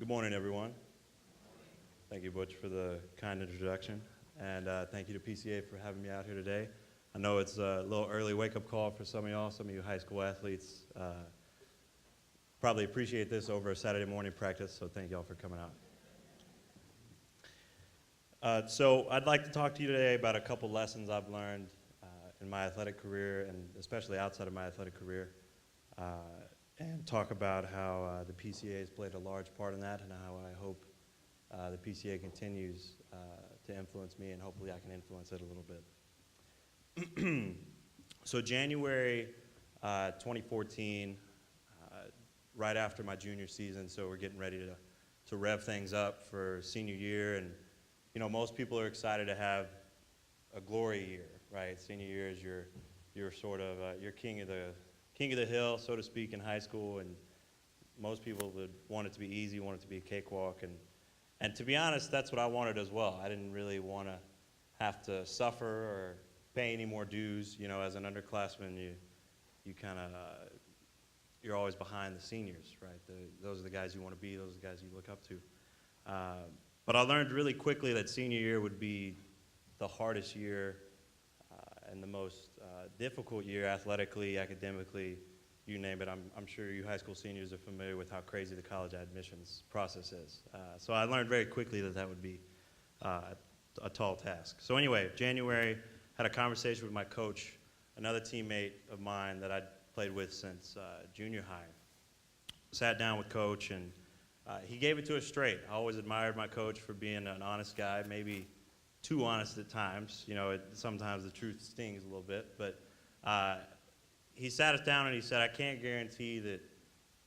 Good morning, everyone. Thank you, Butch, for the kind introduction. And thank you to PCA for having me out here today. I know it's a little early wake-up call for some of y'all, some of you high school athletes. Probably appreciate this over a Saturday morning practice, so thank y'all for coming out. So I'd like to talk to you today about a couple lessons I've learned in my athletic career, and especially outside of my athletic career, and talk about how the PCA has played a large part in that, and how I hope the PCA continues to influence me, and hopefully I can influence it a little bit. So January 2014, right after my junior season, so we're getting ready to rev things up for senior year, and you know, most people are excited to have a glory year, right? Senior year is you're sort of you're king of the hill, so to speak, in high school, and most people would want it to be easy, want it to be a cakewalk, and to be honest, that's what I wanted as well. I didn't really want to have to suffer or pay any more dues. You know, as an underclassman, you kind of you're always behind the seniors, right? Those are the guys you want to be. Those are the guys you look up to. But I learned really quickly that senior year would be the hardest year and the most difficult year athletically, academically, you name it. I'm sure you high school seniors are familiar with how crazy the college admissions process is. So I learned very quickly that would be a tall task. So anyway, January, had a conversation with my coach, another teammate of mine that I'd played with since junior high. Sat down with coach, and he gave it to us straight. I always admired my coach for being an honest guy, maybe too honest at times. You know, sometimes the truth stings a little bit, but he sat us down and he said, I can't guarantee that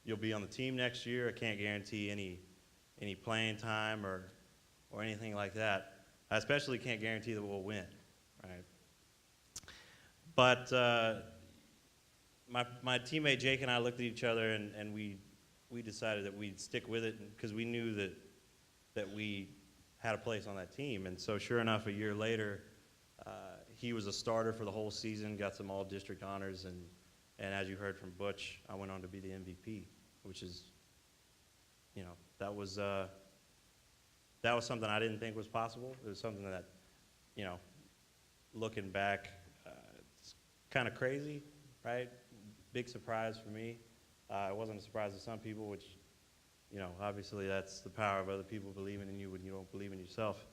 you'll be on the team next year. I can't guarantee any playing time or anything like that. I especially can't guarantee that we'll win, right? But my teammate Jake and I looked at each other, and we decided that we'd stick with it because we knew that we had a place on that team. And so sure enough, a year later, he was a starter for the whole season, got some all-district honors, and as you heard from Butch, I went on to be the MVP, which is, you know, that was something I didn't think was possible. It was something that, you know, looking back, it's kind of crazy, right? Big surprise for me. It wasn't a surprise to some people, which, you know, obviously that's the power of other people believing in you when you don't believe in yourself.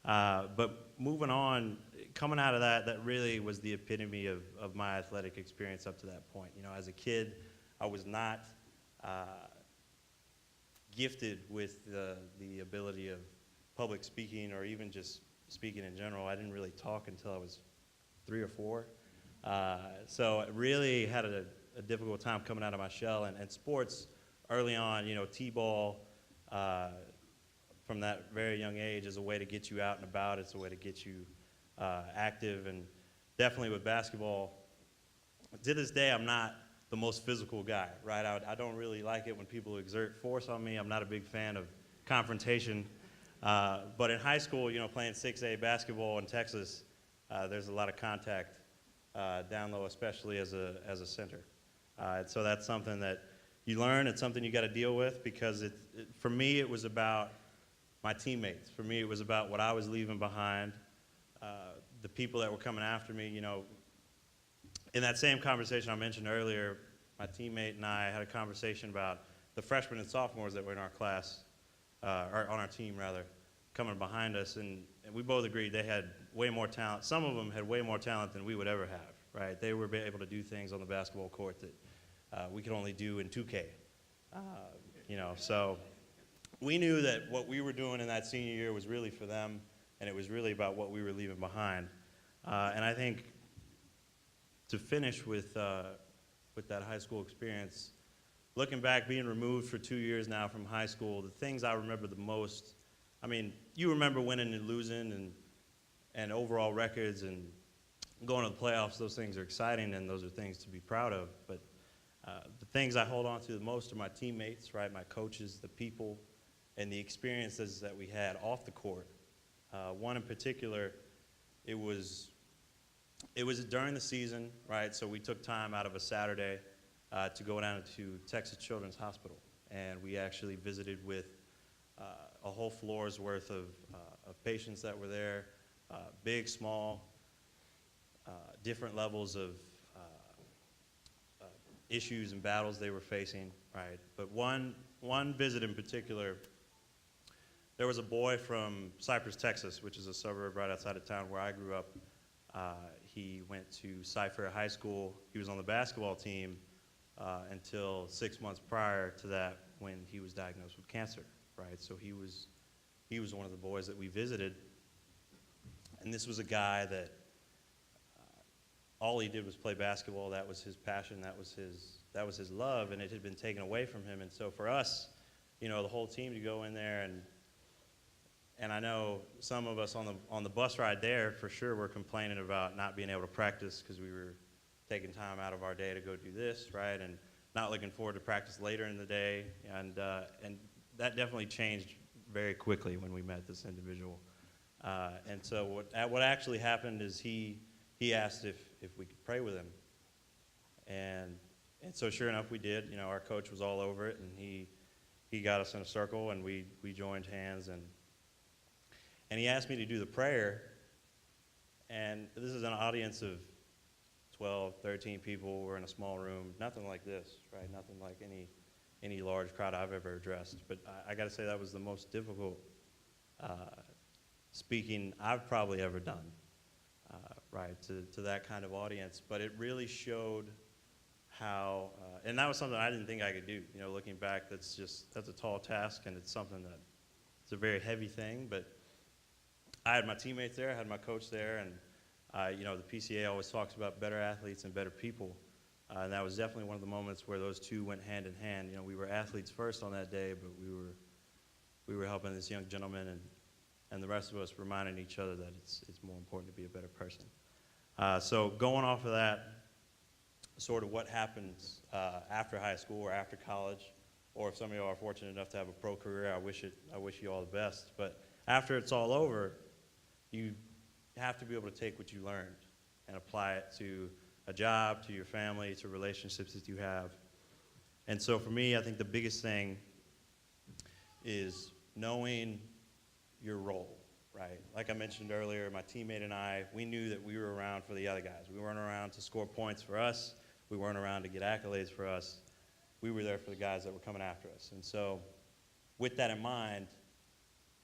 But moving on, coming out of that really was the epitome of my athletic experience up to that point. You know, as a kid, I was not gifted with the ability of public speaking or even just speaking in general. I didn't really talk until I was 3 or 4. So I really had a difficult time coming out of my shell, and sports early on, you know, t-ball from that very young age is a way to get you out and about. It's a way to get you active, and definitely with basketball, to this day, I'm not the most physical guy, right? I don't really like it when people exert force on me. I'm not a big fan of confrontation. But in high school, you know, playing 6A basketball in Texas, there's a lot of contact down low, especially as a center. And so that's something that you learn. It's something you got to deal with because for me, it was about my teammates. For me, it was about what I was leaving behind, the people that were coming after me. You know, in that same conversation I mentioned earlier, my teammate and I had a conversation about the freshmen and sophomores that were in our class, or on our team rather, coming behind us, and we both agreed they had way more talent. Some of them had way more talent than we would ever have, right? They were able to do things on the basketball court that we could only do in 2K, you know, so we knew that what we were doing in that senior year was really for them, and it was really about what we were leaving behind. And I think to finish with that high school experience, looking back, being removed for 2 years now from high school, the things I remember the most, I mean, you remember winning and losing and overall records and going to the playoffs. Those things are exciting, and those are things to be proud of. But the things I hold on to the most are my teammates, right? My coaches, the people, and the experiences that we had off the court. One in particular, it was during the season, right? So we took time out of a Saturday to go down to Texas Children's Hospital, and we actually visited with a whole floor's worth of patients that were there, big, small, different levels of issues and battles they were facing, right? But one visit in particular, there was a boy from Cypress, Texas, which is a suburb right outside of town where I grew up. He went to Cypher High School. He was on the basketball team until 6 months prior to that when he was diagnosed with cancer, right? So he was one of the boys that we visited. And this was a guy that all he did was play basketball. That was his passion. That was his love, and it had been taken away from him. And so for us, you know, the whole team to go in there and I know some of us on the bus ride there for sure were complaining about not being able to practice because we were taking time out of our day to go do this, right? And not looking forward to practice later in the day. And that definitely changed very quickly when we met this individual. And so what actually happened is he asked if we could pray with him. And so sure enough, we did. You know, our coach was all over it, and he got us in a circle, and we joined hands, and he asked me to do the prayer. And this is an audience of 12, 13 people. We're in a small room, nothing like this, right? Nothing like any large crowd I've ever addressed. But I got to say that was the most difficult speaking I've probably ever done, right, to that kind of audience. But it really showed how, and that was something I didn't think I could do. You know, looking back, that's a tall task, and it's something that it's a very heavy thing. But I had my teammates there, I had my coach there, and you know, the PCA always talks about better athletes and better people. And that was definitely one of the moments where those two went hand in hand. You know, we were athletes first on that day, but we were helping this young gentleman, and the rest of us reminding each other that it's more important to be a better person. So going off of that, sort of what happens after high school or after college, or if some of you are fortunate enough to have a pro career, I wish you all the best. But after it's all over, you have to be able to take what you learned and apply it to a job, to your family, to relationships that you have. And so for me, I think the biggest thing is knowing your role, right? Like I mentioned earlier, my teammate and I, we knew that we were around for the other guys. We weren't around to score points for us. We weren't around to get accolades for us. We were there for the guys that were coming after us. And so with that in mind,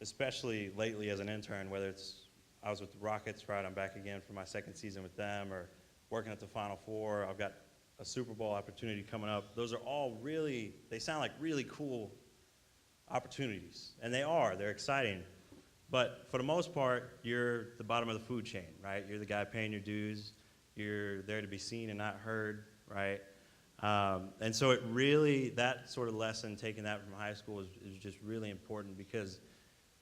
especially lately as an intern, whether it's I was with the Rockets, right, I'm back again for my second season with them, or working at the Final Four, I've got a Super Bowl opportunity coming up. Those are all really, they sound like really cool opportunities, and they're exciting. But for the most part, you're the bottom of the food chain, right? You're the guy paying your dues. You're there to be seen and not heard, right? And so it really, that sort of lesson, taking that from high school is just really important, because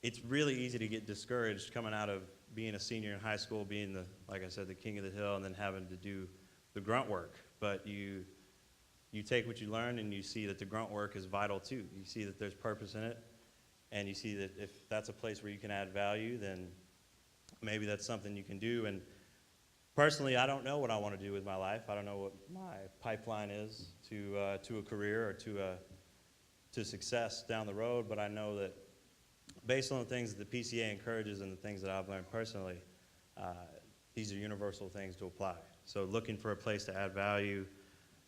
it's really easy to get discouraged coming out of being a senior in high school, being like I said, the king of the hill, and then having to do the grunt work. But you take what you learn, and you see that the grunt work is vital too. You see that there's purpose in it, and you see that if that's a place where you can add value, then maybe that's something you can do. And personally, I don't know what I want to do with my life. I don't know what my pipeline is to a career or to success down the road, but I know that based on the things that the PCA encourages and the things that I've learned personally, these are universal things to apply. So looking for a place to add value,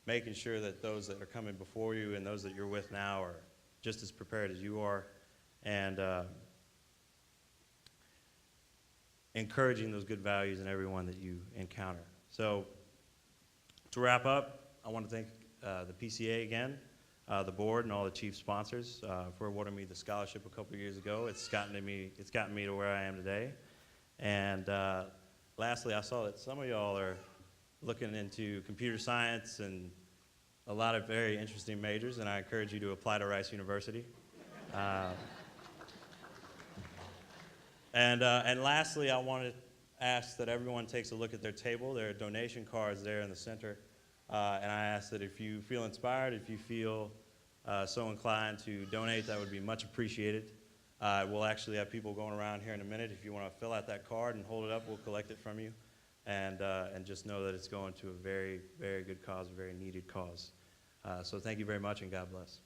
making sure that those that are coming before you and those that you're with now are just as prepared as you are, and encouraging those good values in everyone that you encounter. So to wrap up, I want to thank the PCA again, the board, and all the chief sponsors for awarding me the scholarship a couple of years ago. It's gotten me to where I am today. And lastly, I saw that some of y'all are looking into computer science and a lot of very interesting majors, and I encourage you to apply to Rice University. And lastly, I want to ask that everyone takes a look at their table. There are donation cards there in the center. And I ask that if you feel inspired, if you feel so inclined to donate, that would be much appreciated. We'll actually have people going around here in a minute. If you want to fill out that card and hold it up, we'll collect it from you. And just know that it's going to a very, very good cause, a very needed cause. So thank you very much, and God bless.